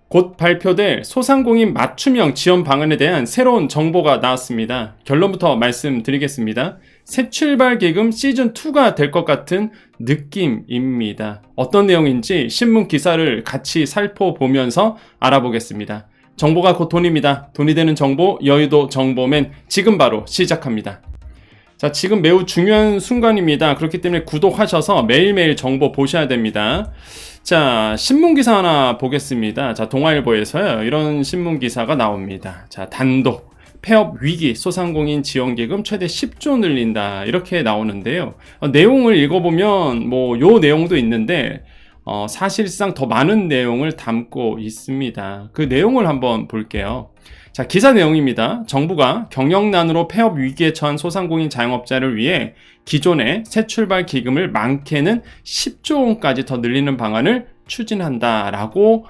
곧 발표될 소상공인 맞춤형 지원 방안에 대한 새로운 정보가 나왔습니다. 결론부터 말씀드리겠습니다. 새출발기금 시즌2가 될 것 같은 느낌입니다. 어떤 내용인지 신문 기사를 같이 살펴보면서 알아보겠습니다. 정보가 곧 돈입니다. 돈이 되는 정보, 여의도 정보맨 지금 바로 시작합니다. 자, 지금 매우 중요한 순간입니다. 그렇기 때문에 구독하셔서 매일매일 정보 보셔야 됩니다. 자, 신문기사 하나 보겠습니다. 자, 동아일보에서요, 이런 신문기사가 나옵니다. 자, 단독, 폐업 위기, 소상공인 지원기금 최대 10조 늘린다. 이렇게 나오는데요. 내용을 읽어보면, 요 내용도 있는데, 사실상 더 많은 내용을 담고 있습니다. 그 내용을 한번 볼게요. 자, 기사 내용입니다. 정부가 경영난으로 폐업 위기에 처한 소상공인 자영업자를 위해 기존의 새출발 기금을 많게는 10조 원까지 더 늘리는 방안을 추진한다라고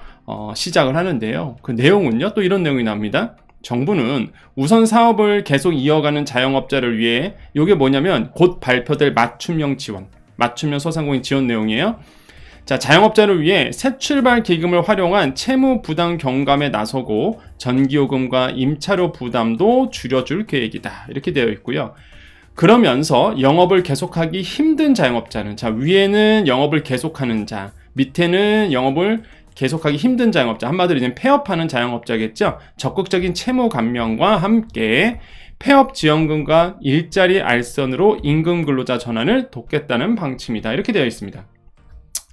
시작을 하는데요. 그 내용은요, 또 이런 내용이 나옵니다. 정부는 우선 사업을 계속 이어가는 자영업자를 위해, 이게 뭐냐면 곧 발표될 맞춤형 지원, 맞춤형 소상공인 지원 내용이에요. 자, 자영업자를 위해 새출발 기금을 활용한 채무 부담 경감에 나서고 전기요금과 임차료 부담도 줄여줄 계획이다. 이렇게 되어 있고요. 그러면서 영업을 계속하기 힘든 자영업자는, 자, 위에는 영업을 계속하는 자, 밑에는 영업을 계속하기 힘든 자영업자, 한마디로 이제 폐업하는 자영업자겠죠. 적극적인 채무 감면과 함께 폐업 지원금과 일자리 알선으로 임금 근로자 전환을 돕겠다는 방침이다. 이렇게 되어 있습니다.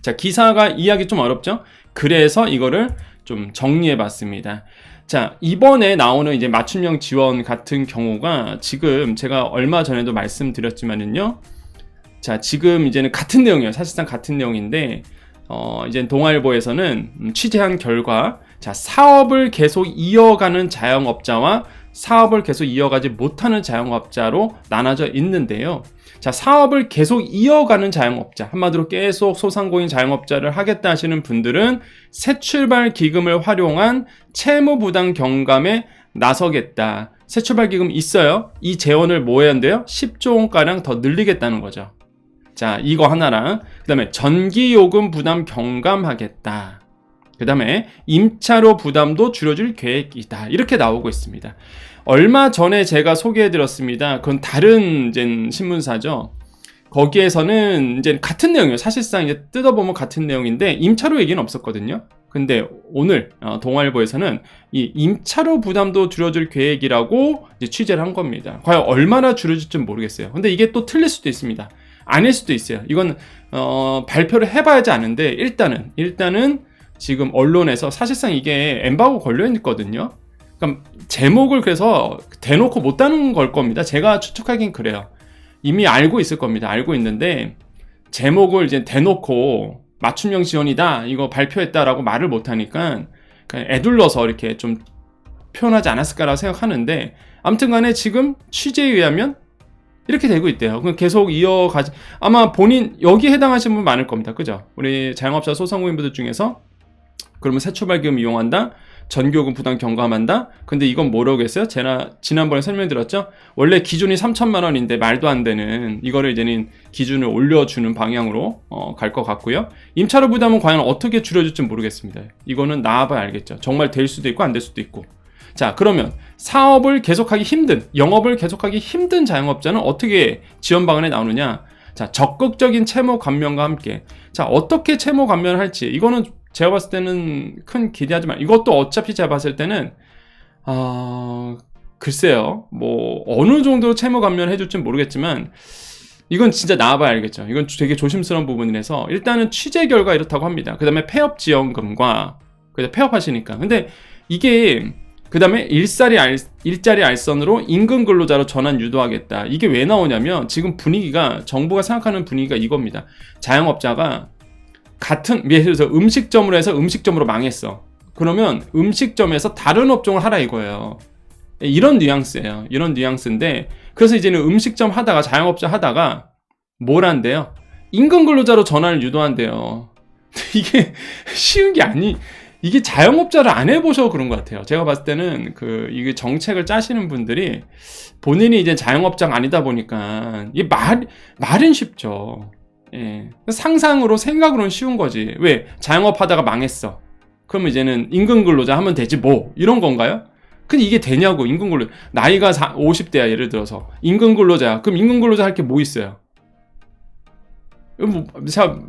자, 기사가 이해하기 좀 어렵죠? 그래서 이거를 좀 정리해 봤습니다. 자, 이번에 나오는 이제 맞춤형 지원 같은 경우가 지금 제가 얼마 전에도 말씀드렸지만은요. 자, 지금 이제는 같은 내용이에요. 사실상 같은 내용인데, 이제 동아일보에서는 취재한 결과, 자, 사업을 계속 이어가는 자영업자와 사업을 계속 이어가지 못하는 자영업자로 나눠져 있는데요. 자, 사업을 계속 이어가는 자영업자, 한마디로 계속 소상공인 자영업자를 하겠다 하시는 분들은 새출발 기금을 활용한 채무 부담 경감에 나서겠다. 새출발 기금 있어요. 이 재원을 뭐 해야 한대요? 10조 원가량 더 늘리겠다는 거죠. 자, 이거 하나랑, 그 다음에 전기요금 부담 경감하겠다. 그 다음에 임차료 부담도 줄여줄 계획이다. 이렇게 나오고 있습니다. 얼마 전에 제가 소개해드렸습니다. 그건 다른 이제 신문사죠. 거기에서는 이제 같은 내용이에요. 사실상 이제 뜯어보면 같은 내용인데 임차료 얘기는 없었거든요. 근데 오늘 동아일보에서는 이 임차료 부담도 줄여줄 계획이라고 이제 취재를 한 겁니다. 과연 얼마나 줄여질지 모르겠어요. 근데 이게 또 틀릴 수도 있습니다. 아닐 수도 있어요. 이건 발표를 해봐야지 아는데 일단은 지금 언론에서 사실상 이게 엠바고 걸려 있거든요. 그러니까 제목을 그래서 대놓고 못 다는 걸 겁니다. 제가 추측하긴 그래요. 이미 알고 있을 겁니다. 알고 있는데 제목을 이제 대놓고 맞춤형 지원이다, 이거 발표했다라고 말을 못 하니까 그냥 애둘러서 이렇게 좀 표현하지 않았을까라고 생각하는데, 아무튼 간에 지금 취재에 의하면 이렇게 되고 있대요. 계속 이어가지, 아마 본인 여기 해당하시는 분 많을 겁니다. 그죠? 우리 자영업자 소상공인분들 중에서 그러면 새출발기금 이용한다, 전기요금 부담 경감한다. 근데 이건 뭐라고 했어요? 제가 지난번에 설명드렸죠? 원래 기준이 3천만 원인데 말도 안 되는, 이거를 이제는 기준을 올려주는 방향으로 갈 것 같고요. 임차료 부담은 과연 어떻게 줄여줄지 모르겠습니다. 이거는 나와봐야 알겠죠. 정말 될 수도 있고 안 될 수도 있고. 자, 그러면 사업을 계속하기 힘든, 영업을 계속하기 힘든 자영업자는 어떻게 지원 방안에 나오느냐? 자, 적극적인 채무 감면과 함께. 자, 어떻게 채무 감면을 할지, 이거는 제가 봤을 때는 큰 기대하지 마. 이것도 어차피 제가 봤을 때는 글쎄요, 어느 정도로 채무 감면을 해줄지 모르겠지만 이건 진짜 나와봐야 알겠죠. 이건 되게 조심스러운 부분이라서 일단은 취재 결과 이렇다고 합니다. 그 다음에 폐업 지원금과, 그래서 폐업하시니까. 근데 이게 그 다음에 일자리 알선으로 임금 근로자로 전환 유도하겠다. 이게 왜 나오냐면 지금 분위기가, 정부가 생각하는 분위기가 이겁니다. 자영업자가 같은, 예를 들어서 음식점으로 해서 음식점으로 망했어. 그러면 음식점에서 다른 업종을 하라 이거예요. 이런 뉘앙스예요. 이런 뉘앙스인데, 그래서 이제는 음식점 하다가, 자영업자 하다가 뭘 한대요? 임금 근로자로 전환을 유도한대요. 이게 쉬운 게 이게 자영업자를 안 해보셔서 그런 것 같아요. 제가 봤을 때는 이게 정책을 짜시는 분들이 본인이 이제 자영업자가 아니다 보니까 이게 말은 쉽죠. 예. 상상으로, 생각으로는 쉬운 거지. 왜? 자영업 하다가 망했어. 그러면 이제는 임금근로자 하면 되지 뭐 이런 건가요? 근데 이게 되냐고. 임금근로 나이가 50대야 예를 들어서 임금근로자야. 그럼 임금근로자 할 게 뭐 있어요?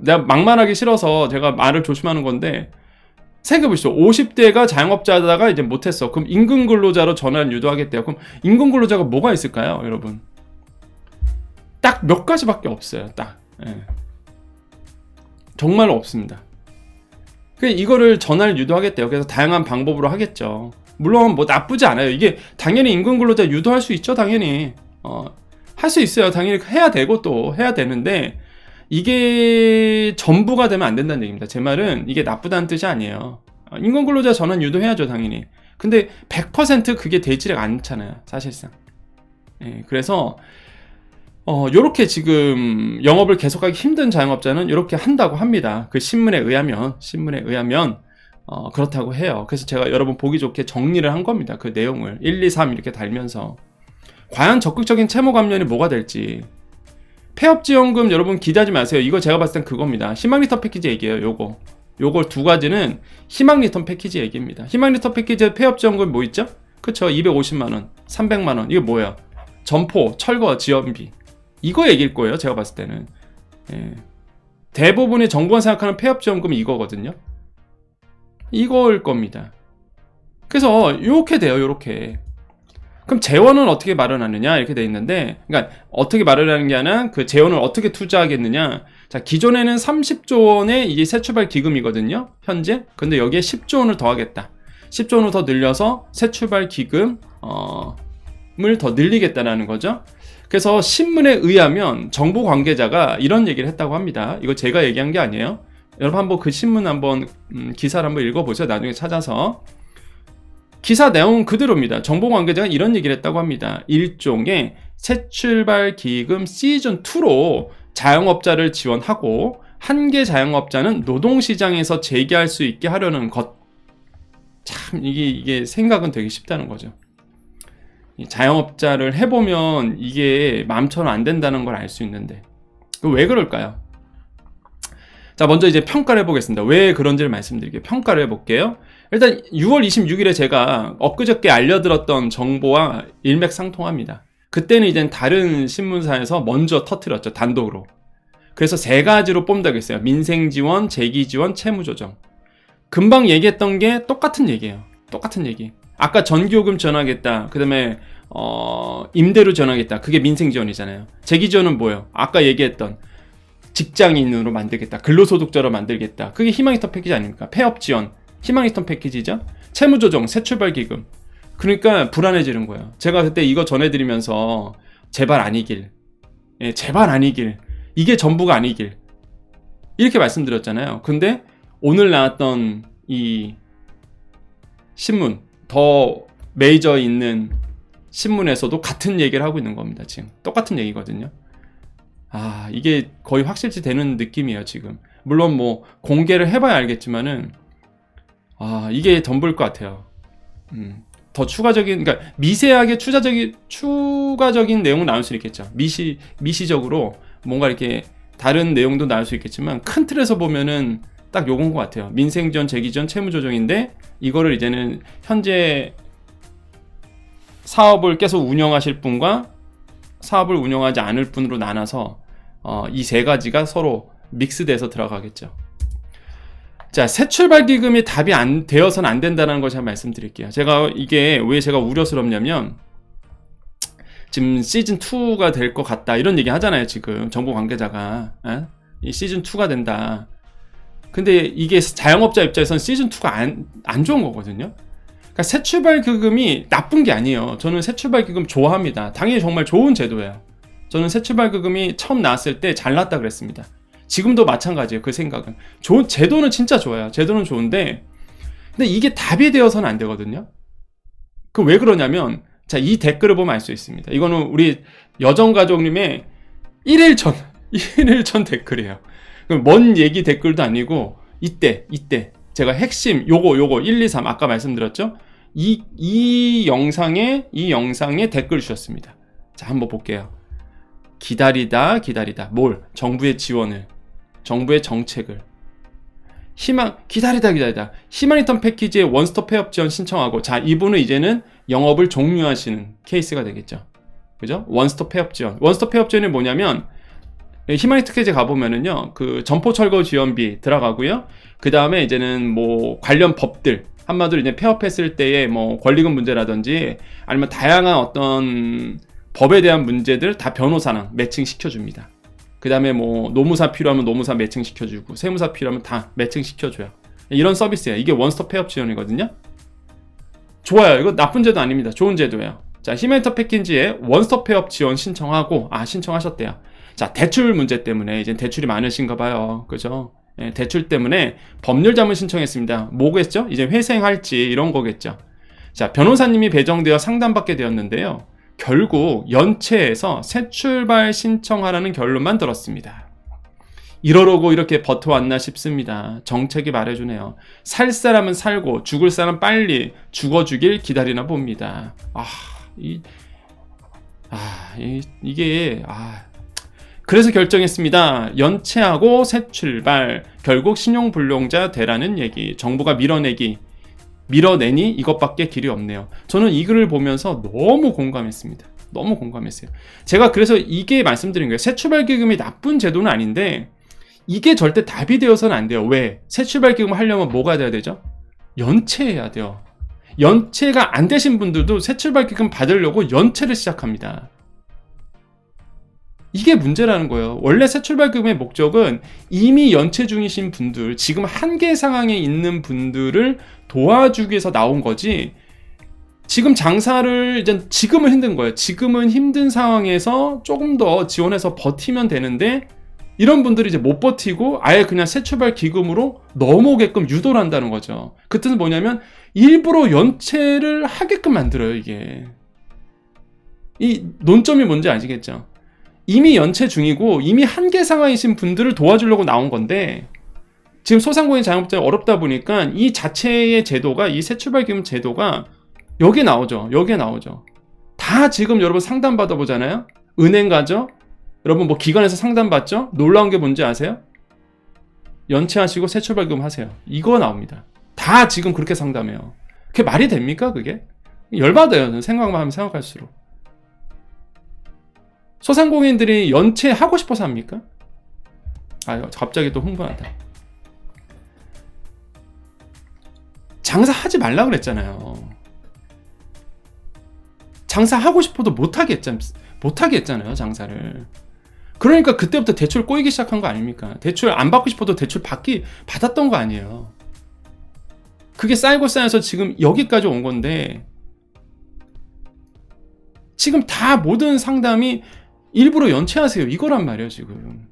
내가 막말하기 싫어서 제가 말을 조심하는 건데 생각해보시죠. 50대가 자영업자다가 이제 못했어. 그럼 임금근로자로 전환을 유도하겠대요. 그럼 임금근로자가 뭐가 있을까요, 여러분? 딱 몇 가지밖에 없어요. 딱. 예. 정말 없습니다. 이거를 전환을 유도하겠대요. 그래서 다양한 방법으로 하겠죠. 물론 뭐 나쁘지 않아요. 이게 당연히 임금근로자 유도할 수 있죠. 당연히 할 수 있어요. 당연히 해야 되고 또 해야 되는데 이게 전부가 되면 안 된다는 얘기입니다. 제 말은 이게 나쁘다는 뜻이 아니에요. 임금근로자 전환 유도해야죠. 당연히. 근데 100% 그게 되지가 않잖아요. 사실상. 예, 그래서 요렇게 지금 영업을 계속하기 힘든 자영업자는 요렇게 한다고 합니다. 그 신문에 의하면 그렇다고 해요. 그래서 제가 여러분 보기 좋게 정리를 한 겁니다. 그 내용을 1, 2, 3 이렇게 달면서 과연 적극적인 채무 감면이 뭐가 될지. 폐업지원금 여러분 기대하지 마세요. 이거 제가 봤을 땐 그겁니다. 희망리턴 패키지 얘기예요. 요거 두 가지는 희망리턴 패키지 얘기입니다. 희망리턴 패키지에 폐업지원금 뭐 있죠? 그쵸? 250만원 300만원 이게 뭐야? 점포, 철거, 지원비 이거 얘기일 거예요. 제가 봤을 때는. 예. 대부분의 정부가 생각하는 폐업지원금이 이거거든요. 이거일 겁니다. 그래서 요렇게 돼요. 요렇게. 그럼 재원은 어떻게 마련하느냐 이렇게 돼 있는데, 그러니까 어떻게 마련하는 게 아니라 그 재원을 어떻게 투자하겠느냐. 자, 기존에는 30조 원의 이게 새출발 기금이거든요. 현재. 근데 여기에 10조 원을 더하겠다. 10조 원을 더 늘려서 새출발 기금을 더 늘리겠다라는 거죠. 그래서 신문에 의하면 정부 관계자가 이런 얘기를 했다고 합니다. 이거 제가 얘기한 게 아니에요. 여러분 한번 그 신문 한번 기사를 한번 읽어보세요. 나중에 찾아서. 기사 내용은 그대로입니다. 정보 관계자가 이런 얘기를 했다고 합니다. 일종의 새출발 기금 시즌2로 자영업자를 지원하고 한 개 자영업자는 노동시장에서 재기할 수 있게 하려는 것. 참 이게 생각은 되게 쉽다는 거죠. 자영업자를 해보면 이게 마음처럼 안 된다는 걸 알 수 있는데 왜 그럴까요? 자, 먼저 이제 평가를 해보겠습니다. 왜 그런지를 말씀드릴게요. 평가를 해볼게요. 일단 6월 26일에 제가 엊그저께 알려드렸던 정보와 일맥상통합니다. 그때는 이제 다른 신문사에서 먼저 터뜨렸죠. 단독으로. 그래서 세 가지로 뽑는다고 했어요. 민생지원, 재기지원, 채무조정. 금방 얘기했던 게 똑같은 얘기예요. 똑같은 얘기. 아까 전기요금 지원하겠다. 그 다음에 임대료 지원하겠다. 그게 민생지원이잖아요. 재기지원은 뭐예요? 아까 얘기했던 직장인으로 만들겠다. 근로소득자로 만들겠다. 그게 희망리턴 패키지 아닙니까? 폐업지원, 희망리턴 패키지죠. 채무조정, 새출발기금. 그러니까 불안해지는 거예요. 제가 그때 이거 전해드리면서 제발 아니길, 예, 제발 아니길, 이게 전부가 아니길 이렇게 말씀드렸잖아요. 근데 오늘 나왔던 이 신문, 더 메이저 있는 신문에서도 같은 얘기를 하고 있는 겁니다. 지금 똑같은 얘기거든요. 아, 이게 거의 확실시 되는 느낌이에요, 지금. 물론 뭐 공개를 해봐야 알겠지만은 이게 덤불 것 같아요. 더 추가적인, 그러니까 미세하게 추가적인 내용은 나올 수 있겠죠. 미시적으로 뭔가 이렇게 다른 내용도 나올 수 있겠지만 큰 틀에서 보면은 딱 요건 것 같아요. 민생지원, 재기지원, 채무조정인데 이거를 이제는 현재 사업을 계속 운영하실 분과 사업을 운영하지 않을 분으로 나눠서 이 세 가지가 서로 믹스돼서 들어가겠죠. 자, 새출발기금이 답이 되어서는 안 된다는 걸 제가 말씀드릴게요. 이게 왜 제가 우려스럽냐면 지금 시즌2가 될 것 같다 이런 얘기 하잖아요. 지금 정부 관계자가 이 시즌2가 된다. 근데 이게 자영업자 입장에서는 시즌2가 안 좋은 거거든요. 그러니까 새출발기금이 나쁜 게 아니에요. 저는 새출발기금 좋아합니다. 당연히 정말 좋은 제도예요. 저는 새출발기금이 처음 나왔을 때 잘났다 그랬습니다. 지금도 마찬가지예요. 그 생각은. 제도는 진짜 좋아요. 제도는 좋은데 근데 이게 답이 되어서는 안 되거든요. 그 왜 그러냐면 자, 이 댓글을 보면 알 수 있습니다. 이거는 우리 여정가족님의 1일 전 댓글이에요. 먼 얘기 댓글도 아니고 이때 제가 핵심 요거 1, 2, 3 아까 말씀드렸죠? 이 영상에 댓글 주셨습니다. 자, 한번 볼게요. 기다리다 뭘? 정부의 지원을, 정부의 정책을. 기다리다. 히마니턴 패키지의 원스톱 폐업 지원 신청하고, 자, 이분은 이제는 영업을 종료하시는 케이스가 되겠죠. 그죠? 원스톱 폐업 지원. 원스톱 폐업 지원이 뭐냐면, 히마니턴 패키지 가보면은요, 그 점포 철거 지원비 들어가고요. 그 다음에 이제는 뭐 관련 법들, 한마디로 이제 폐업했을 때의 뭐 권리금 문제라든지 아니면 다양한 어떤 법에 대한 문제들 다 변호사랑 매칭시켜줍니다. 그 다음에 뭐 노무사 필요하면 노무사 매칭시켜주고 세무사 필요하면 다 매칭시켜줘요. 이런 서비스예요. 이게 원스톱 폐업 지원이거든요. 좋아요. 이거 나쁜 제도 아닙니다. 좋은 제도예요. 자, 히마니턴 패키지에 원스톱 폐업 지원 신청하고, 신청하셨대요. 자, 대출 문제 때문에 이제 대출이 많으신가 봐요. 그죠? 예, 대출 때문에 법률 자문 신청했습니다. 뭐겠죠? 이제 회생할지 이런 거겠죠. 자, 변호사님이 배정되어 상담받게 되었는데요. 결국 연체해서 새 출발 신청하라는 결론만 들었습니다. 이러려고 이렇게 버텨왔나 싶습니다. 정책이 말해주네요. 살 사람은 살고 죽을 사람 빨리 죽어주길 기다리나 봅니다. 그래서 결정했습니다. 연체하고 새 출발, 결국 신용불량자 되라는 얘기. 정부가 밀어내니 이것밖에 길이 없네요. 저는 이 글을 보면서 너무 공감했습니다. 너무 공감했어요. 제가 그래서 이게 말씀드린 거예요. 새 출발 기금이 나쁜 제도는 아닌데 이게 절대 답이 되어서는 안 돼요. 왜? 새 출발 기금을 하려면 뭐가 돼야 되죠? 연체해야 돼요. 연체가 안 되신 분들도 새 출발 기금 받으려고 연체를 시작합니다. 이게 문제라는 거예요. 원래 새 출발 기금의 목적은 이미 연체 중이신 분들, 지금 한계 상황에 있는 분들을 도와주기 위해서 나온 거지, 지금 장사를 지금은 힘든 거예요. 지금은 힘든 상황에서 조금 더 지원해서 버티면 되는데 이런 분들이 이제 못 버티고 아예 그냥 새 출발 기금으로 넘어오게끔 유도를 한다는 거죠. 그 뜻은 뭐냐면 일부러 연체를 하게끔 만들어요. 이게 이 논점이 뭔지 아시겠죠? 이미 연체 중이고 이미 한계 상황이신 분들을 도와주려고 나온 건데, 지금 소상공인 자영업자가 어렵다 보니까 이 자체의 제도가, 이 새 출발 기금 제도가 여기에 나오죠. 다 지금 여러분 상담 받아보잖아요. 은행 가죠. 여러분 뭐 기관에서 상담 받죠. 놀라운 게 뭔지 아세요? 연체하시고 새 출발 기금 하세요. 이거 나옵니다. 다 지금 그렇게 상담해요. 그게 말이 됩니까 그게? 열받아요. 생각만 하면 생각할수록. 소상공인들이 연체하고 싶어서 합니까? 갑자기 또 흥분하다. 장사하지 말라 그랬잖아요. 장사하고 싶어도 못하게 했잖아요, 장사를. 그러니까 그때부터 대출 꼬이기 시작한 거 아닙니까? 대출 안 받고 싶어도 대출 받았던 거 아니에요. 그게 쌓이고 쌓여서 지금 여기까지 온 건데, 지금 다 모든 상담이 일부러 연체하세요, 이거란 말이에요. 지금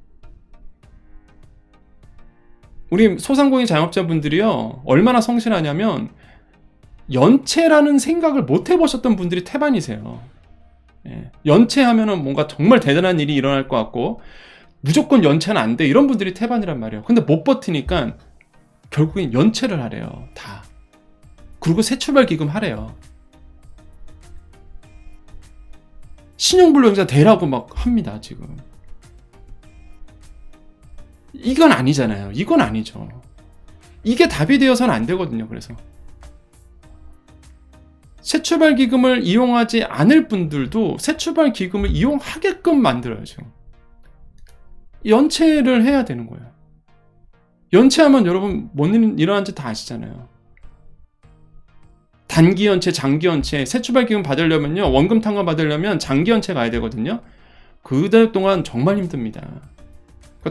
우리 소상공인 자영업자분들이요 얼마나 성실하냐면 연체라는 생각을 못 해보셨던 분들이 태반이세요. 연체하면은 뭔가 정말 대단한 일이 일어날 것 같고 무조건 연체는 안 돼, 이런 분들이 태반이란 말이에요. 근데 못 버티니까 결국엔 연체를 하래요. 다. 그리고 새 출발 기금 하래요. 신용불량자 되라고 막 합니다. 지금 이건 아니잖아요. 이건 아니죠. 이게 답이 되어서는 안 되거든요. 그래서 새 출발 기금을 이용하지 않을 분들도 새 출발 기금을 이용하게끔 만들어야죠. 연체를 해야 되는 거예요. 연체하면 여러분 뭔 일 일어난지 다 아시잖아요. 단기 연체, 장기 연체, 새 출발 기금 받으려면요, 원금 탕감 받으려면 장기 연체 가야 되거든요. 그달 동안 정말 힘듭니다.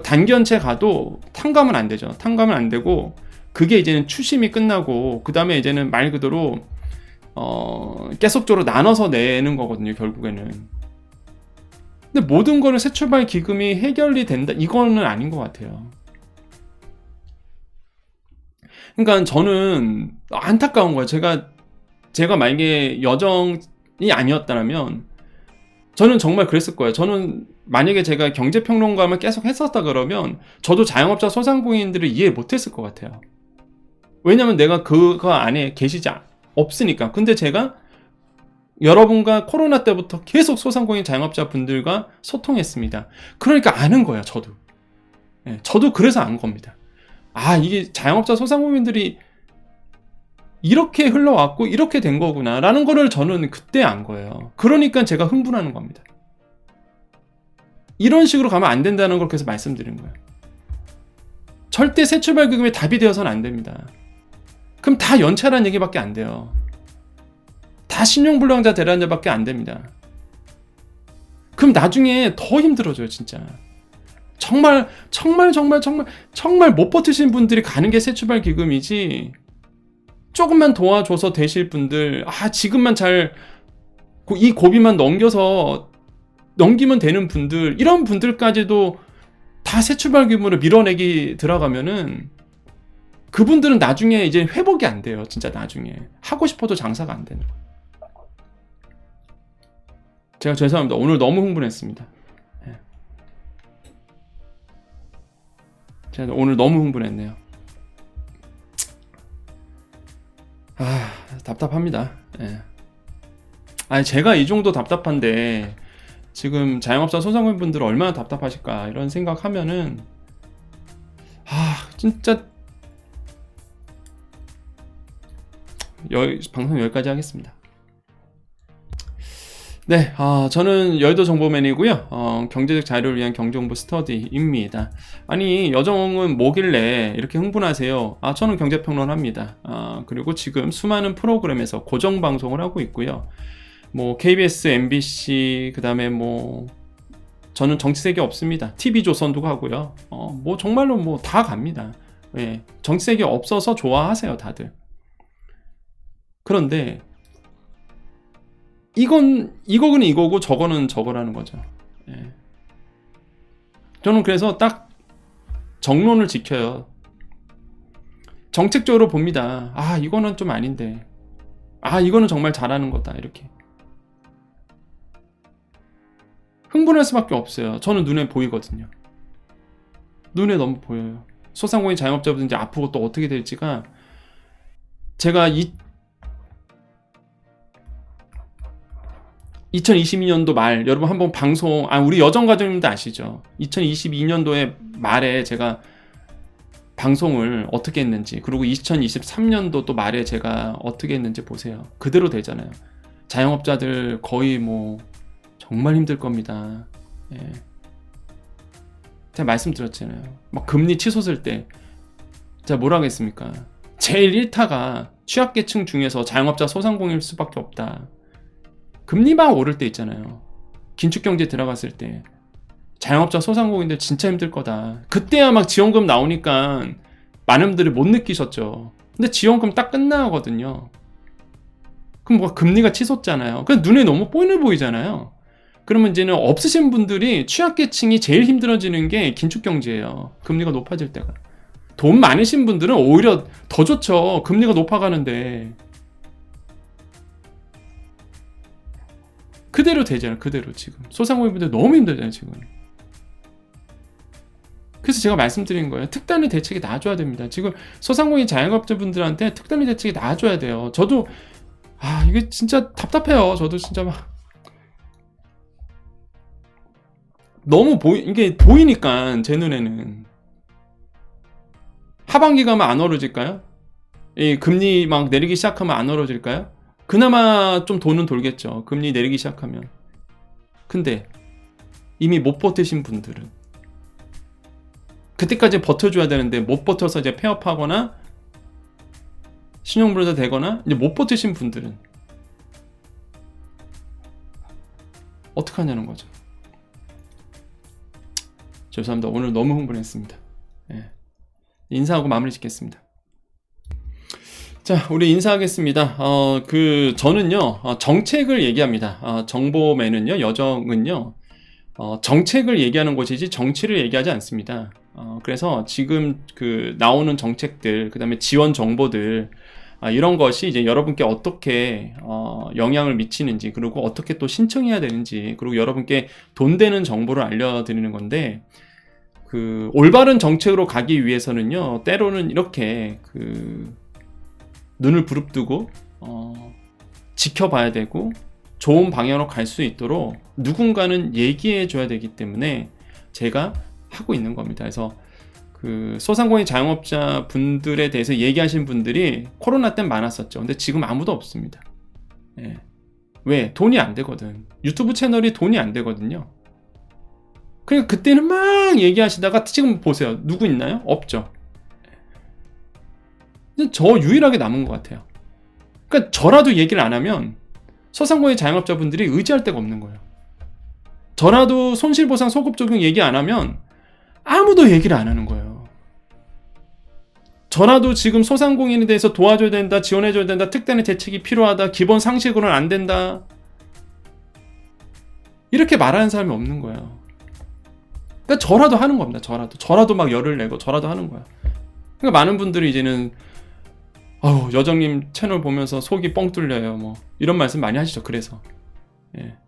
단기 연체 가도 탕감은 안 되죠. 탕감은 안 되고 그게 이제는 추심이 끝나고 그 다음에 이제는 말 그대로 계속적으로 나눠서 내는 거거든요, 결국에는. 근데 모든 거를 새 출발 기금이 해결이 된다, 이거는 아닌 것 같아요. 그러니까 저는 안타까운 거예요. 제가 만약에 여정이 아니었다면 저는 정말 그랬을 거예요. 저는 만약에 제가 경제평론가만 계속 했었다 그러면 저도 자영업자 소상공인들을 이해 못했을 것 같아요. 왜냐면 내가 그거 안에 없으니까. 근데 제가 여러분과 코로나 때부터 계속 소상공인 자영업자 분들과 소통했습니다. 그러니까 아는 거예요. 저도 그래서 안 겁니다. 아, 이게 자영업자 소상공인들이 이렇게 흘러왔고 이렇게 된 거구나 라는 거를 저는 그때 안 거예요. 그러니까 제가 흥분하는 겁니다. 이런 식으로 가면 안 된다는 걸 그래서 말씀드린 거예요. 절대 새출발기금이 답이 되어서는 안 됩니다. 그럼 다 연차라는 얘기밖에 안 돼요. 다 신용불량자 대란자밖에 안 됩니다. 그럼 나중에 더 힘들어져요, 진짜. 정말 못 버티신 분들이 가는 게 새출발기금이지, 조금만 도와줘서 되실 분들, 지금만 잘 이 고비만 넘기면 되는 분들, 이런 분들까지도 다 새출발기금으로 밀어내기 들어가면은 그분들은 나중에 이제 회복이 안 돼요. 진짜 나중에 하고 싶어도 장사가 안 되는. 제가 죄송합니다. 오늘 너무 흥분했습니다. 제가 오늘 너무 흥분했네요. 답답합니다. 아니, 제가 이 정도 답답한데 지금 자영업자 소상공인분들 얼마나 답답하실까 이런 생각하면은 진짜 방송 여기까지 하겠습니다. 네, 저는 여의도 정보맨이고요. 경제적 자유를 위한 경제정보 스터디입니다. 아니, 여정은 뭐길래 이렇게 흥분하세요? 저는 경제평론합니다. 그리고 지금 수많은 프로그램에서 고정방송을 하고 있고요. 뭐 KBS, MBC, 그 다음에 뭐 저는 정치색이 없습니다. TV조선도 가고요. 뭐 정말로 뭐 다 갑니다. 예, 정치색이 없어서 좋아하세요, 다들. 그런데 이거는 이거고 저거는 저거라는 거죠. 예. 저는 그래서 딱 정론을 지켜요. 정책적으로 봅니다. 이거는 좀 아닌데, 이거는 정말 잘하는 거다, 이렇게. 흥분할 수밖에 없어요. 저는 눈에 보이거든요. 눈에 너무 보여요. 소상공인 자영업자분들 이제 앞으로 또 어떻게 될지가, 제가 2022년도 말, 여러분 한번 방송, 우리 여정가족님도 아시죠? 2022년도에 말에 제가 방송을 어떻게 했는지, 그리고 2023년도 또 말에 제가 어떻게 했는지 보세요. 그대로 되잖아요. 자영업자들 거의 뭐 정말 힘들 겁니다. 예. 제가 말씀드렸잖아요. 막 금리 치솟을 때 제가 뭐라 하겠습니까? 제일 1타가 취약계층 중에서 자영업자 소상공인일 수밖에 없다. 금리 막 오를 때 있잖아요. 긴축경제 들어갔을 때 자영업자 소상공인들 진짜 힘들 거다. 그때야 막 지원금 나오니까 많은 분들이 못 느끼셨죠. 근데 지원금 딱 끝나거든요. 그럼 뭐가 금리가 치솟잖아요. 그냥 눈에 너무 뻔해 보이잖아요. 그러면 이제는 없으신 분들이, 취약계층이 제일 힘들어지는 게 긴축경제예요. 금리가 높아질 때가. 돈 많으신 분들은 오히려 더 좋죠. 금리가 높아가는데. 그대로 되잖아요. 그대로 지금 소상공인분들 너무 힘들잖아요 지금. 그래서 제가 말씀드린 거예요. 특단의 대책이 나와줘야 됩니다. 지금 소상공인 자영업자분들한테 특단의 대책이 나와줘야 돼요. 저도 이게 진짜 답답해요. 저도 진짜 막 너무 이게 보이니까 제 눈에는. 하반기 가면 안 얼어질까요? 이 금리 막 내리기 시작하면 안 얼어질까요? 그나마 좀 돈은 돌겠죠. 금리 내리기 시작하면. 근데 이미 못 버티신 분들은, 그때까지 버텨줘야 되는데 못 버텨서 이제 폐업하거나 신용불자 되거나 이제 못 버티신 분들은 어떡하냐는 거죠. 죄송합니다. 오늘 너무 흥분했습니다. 인사하고 마무리 짓겠습니다. 자, 우리 인사하겠습니다. 저는요, 정책을 얘기합니다. 정보맨은요, 여정은요, 정책을 얘기하는 곳이지 정치를 얘기하지 않습니다. 그래서 지금 나오는 정책들, 그 다음에 지원 정보들, 이런 것이 이제 여러분께 어떻게 영향을 미치는지, 그리고 어떻게 또 신청해야 되는지, 그리고 여러분께 돈 되는 정보를 알려드리는 건데, 올바른 정책으로 가기 위해서는요, 때로는 이렇게 눈을 부릅뜨고 지켜봐야 되고 좋은 방향으로 갈 수 있도록 누군가는 얘기해 줘야 되기 때문에 제가 하고 있는 겁니다. 그래서 그 소상공인 자영업자 분들에 대해서 얘기하신 분들이 코로나 때 많았었죠. 근데 지금 아무도 없습니다. 예. 왜? 돈이 안 되거든. 유튜브 채널이 돈이 안 되거든요. 그러니까 그때는 막 얘기하시다가 지금 보세요. 누구 있나요? 없죠. 저 유일하게 남은 것 같아요. 그러니까 저라도 얘기를 안 하면 소상공인 자영업자분들이 의지할 데가 없는 거예요. 저라도 손실보상 소급 적용 얘기 안 하면 아무도 얘기를 안 하는 거예요. 저라도 지금 소상공인에 대해서 도와줘야 된다, 지원해줘야 된다, 특단의 대책이 필요하다, 기본 상식으로는 안 된다, 이렇게 말하는 사람이 없는 거예요. 그러니까 저라도 하는 겁니다. 저라도 막 열을 내고 저라도 하는 거야. 그러니까 많은 분들이 이제는 여정님 채널 보면서 속이 뻥 뚫려요. 뭐 이런 말씀 많이 하시죠. 그래서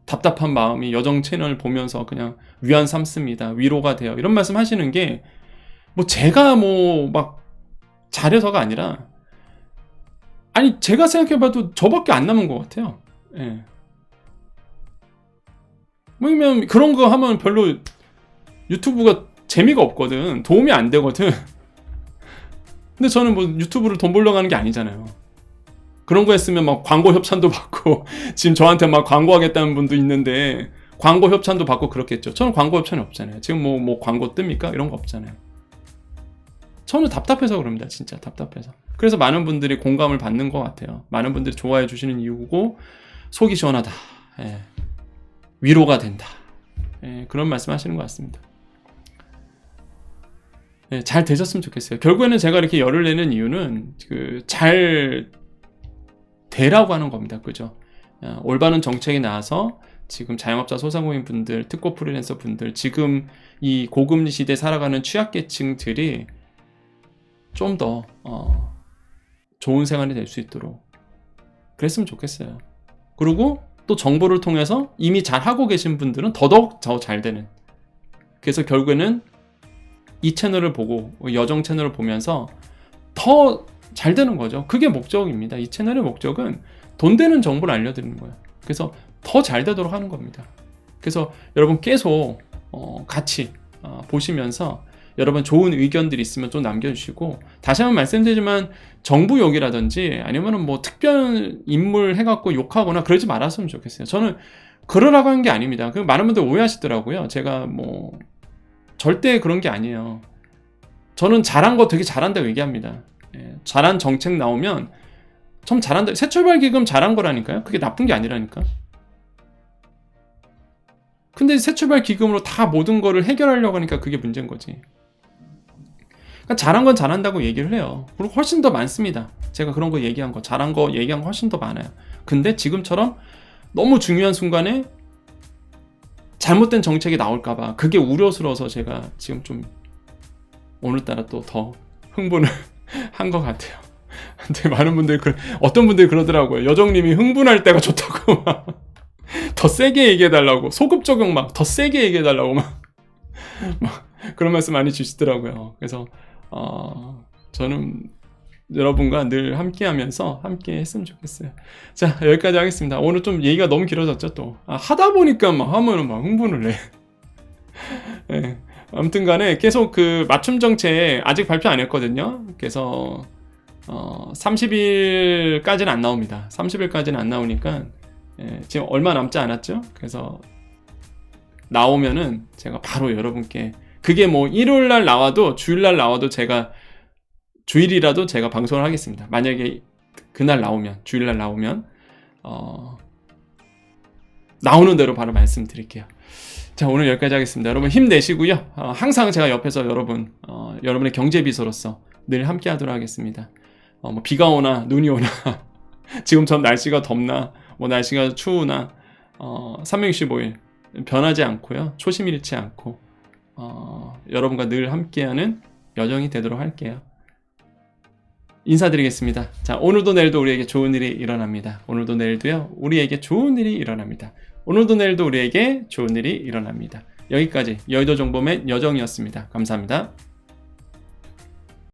답답한 마음이 여정 채널 보면서 그냥 위안 삼습니다. 위로가 돼요. 이런 말씀 하시는 게 뭐 제가 뭐 막 잘해서가 아니라, 아니 제가 생각해봐도 저밖에 안 남은 것 같아요. 뭐냐면 그런 거 하면 별로 유튜브가 재미가 없거든. 도움이 안 되거든. 근데 저는 뭐 유튜브를 돈 벌려고 하는 게 아니잖아요. 그런 거 했으면 막 광고 협찬도 받고 지금 저한테 막 광고하겠다는 분도 있는데 광고 협찬도 받고 그렇겠죠. 저는 광고 협찬이 없잖아요. 지금 뭐 광고 뜹니까? 이런 거 없잖아요. 저는 답답해서 그럽니다. 진짜 답답해서. 그래서 많은 분들이 공감을 받는 것 같아요. 많은 분들이 좋아해 주시는 이유고, 속이 시원하다, 위로가 된다, 그런 말씀 하시는 것 같습니다. 잘 되셨으면 좋겠어요. 결국에는 제가 이렇게 열을 내는 이유는 잘 되라고 하는 겁니다. 그죠? 올바른 정책이 나와서 지금 자영업자 소상공인 분들, 특고 프리랜서 분들, 지금 이 고금리 시대에 살아가는 취약계층들이 좀 더 좋은 생활이 될 수 있도록 그랬으면 좋겠어요. 그리고 또 정보를 통해서 이미 잘 하고 계신 분들은 더더욱 더 잘 되는, 그래서 결국에는 이 채널을 보고 여정 채널을 보면서 더 잘 되는 거죠. 그게 목적입니다. 이 채널의 목적은 돈 되는 정보를 알려드리는 거예요. 그래서 더 잘 되도록 하는 겁니다. 그래서 여러분 계속 같이 보시면서 여러분 좋은 의견들이 있으면 좀 남겨주시고, 다시 한번 말씀드리지만 정부 욕이라든지 아니면은 뭐 특별 인물 해갖고 욕하거나 그러지 말았으면 좋겠어요. 저는 그러라고 하는 게 아닙니다. 그 많은 분들 오해하시더라고요. 제가 뭐 절대 그런 게 아니에요. 저는 잘한 거 되게 잘한다고 얘기합니다. 잘한 정책 나오면 좀 잘한다. 새출발기금 잘한 거라니까요. 그게 나쁜 게 아니라니까. 근데 새출발기금으로 다 모든 거를 해결하려고 하니까 그게 문제인 거지. 그러니까 잘한 건 잘한다고 얘기를 해요. 그리고 훨씬 더 많습니다. 제가 그런 거 얘기한 거, 잘한 거 얘기한 거 훨씬 더 많아요. 근데 지금처럼 너무 중요한 순간에 잘못된 정책이 나올까봐 그게 우려스러워서 제가 지금 좀 오늘따라 또 더 흥분을 한 것 같아요. 근데 많은 분들이 어떤 분들이 그러더라고요. 여정님이 흥분할 때가 좋다고 막 더 세게 얘기해달라고, 소급 적용 막 더 세게 얘기해달라고 막 그런 말씀 많이 주시더라고요. 그래서 저는 여러분과 늘 함께 하면서 함께 했으면 좋겠어요. 자, 여기까지 하겠습니다. 오늘 좀 얘기가 너무 길어졌죠. 또 하다 보니까 막 하면은 막 흥분을 해. 네. 아무튼 간에 계속 그 맞춤 정책 아직 발표 안 했거든요. 그래서 30일까지는 안 나옵니다. 30일까지는 안 나오니까 지금 얼마 남지 않았죠. 그래서 나오면은 제가 바로 여러분께, 그게 뭐 일요일날 나와도 주일날 나와도 제가 주일이라도 제가 방송을 하겠습니다. 만약에 그날 나오면, 주일날 나오면 나오는 대로 바로 말씀드릴게요. 자, 오늘 여기까지 하겠습니다. 여러분 힘내시고요. 항상 제가 옆에서 여러분의 경제비서로서 늘 함께 하도록 하겠습니다. 뭐 비가 오나 눈이 오나 지금처럼 날씨가 덥나 뭐 날씨가 추우나 365일 변하지 않고요. 초심 잃지 않고 여러분과 늘 함께하는 여정이 되도록 할게요. 인사드리겠습니다. 자, 오늘도 내일도 우리에게 좋은 일이 일어납니다. 오늘도 내일도요, 우리에게 좋은 일이 일어납니다. 오늘도 내일도 우리에게 좋은 일이 일어납니다. 여기까지 여의도 정보맨 여정이었습니다. 감사합니다.